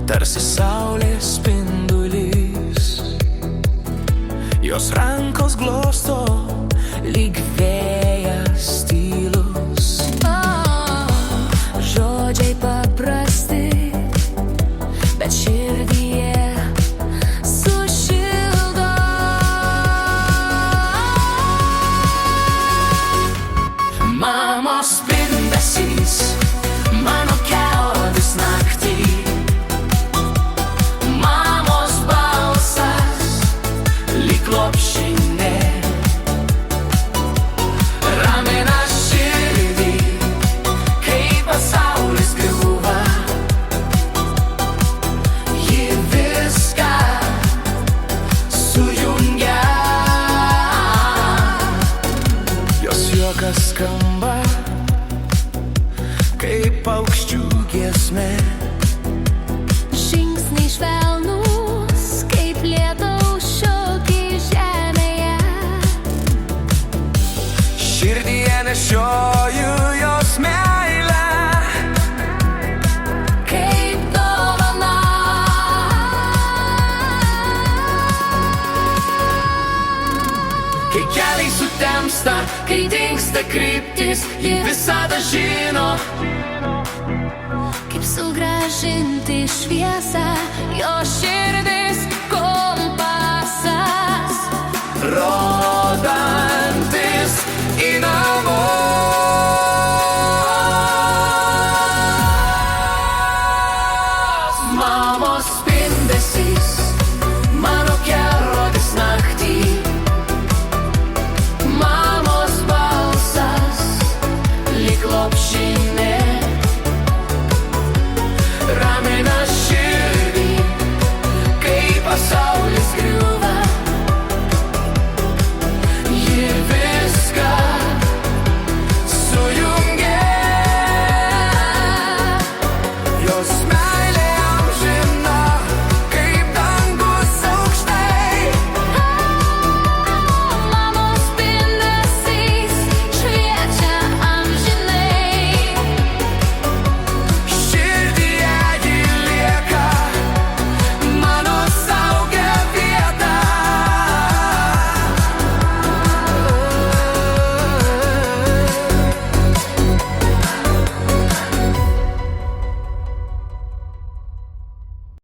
tarsi saulės spindulys. Jos rankos glosto lyg vėjas tylus. Žodžiai paprasti, bet širdyje sušildo. Mamos spindesys, mano kelrodis naktį. Mamos balsas lyg lopšinė ramina širdį, kai pasaulis griūva. Ji viską sujungia. Jos juokas skamba kaip paukščių giesmė. Žingsniai švelnūs, kaip lietaus šokiai žemėje. Širdyje nešioju jos meilę, Kaip dovana. kai keliai sutemsta, kai dingsta kryptis, ji visada žino. Kaip sugrąžinti šviesą, jo širdis kompasas. Rodantis į namus. Mamos spindesys, mano kelrodis naktį. Mamos balsas lyg lopšinė ramina širdį.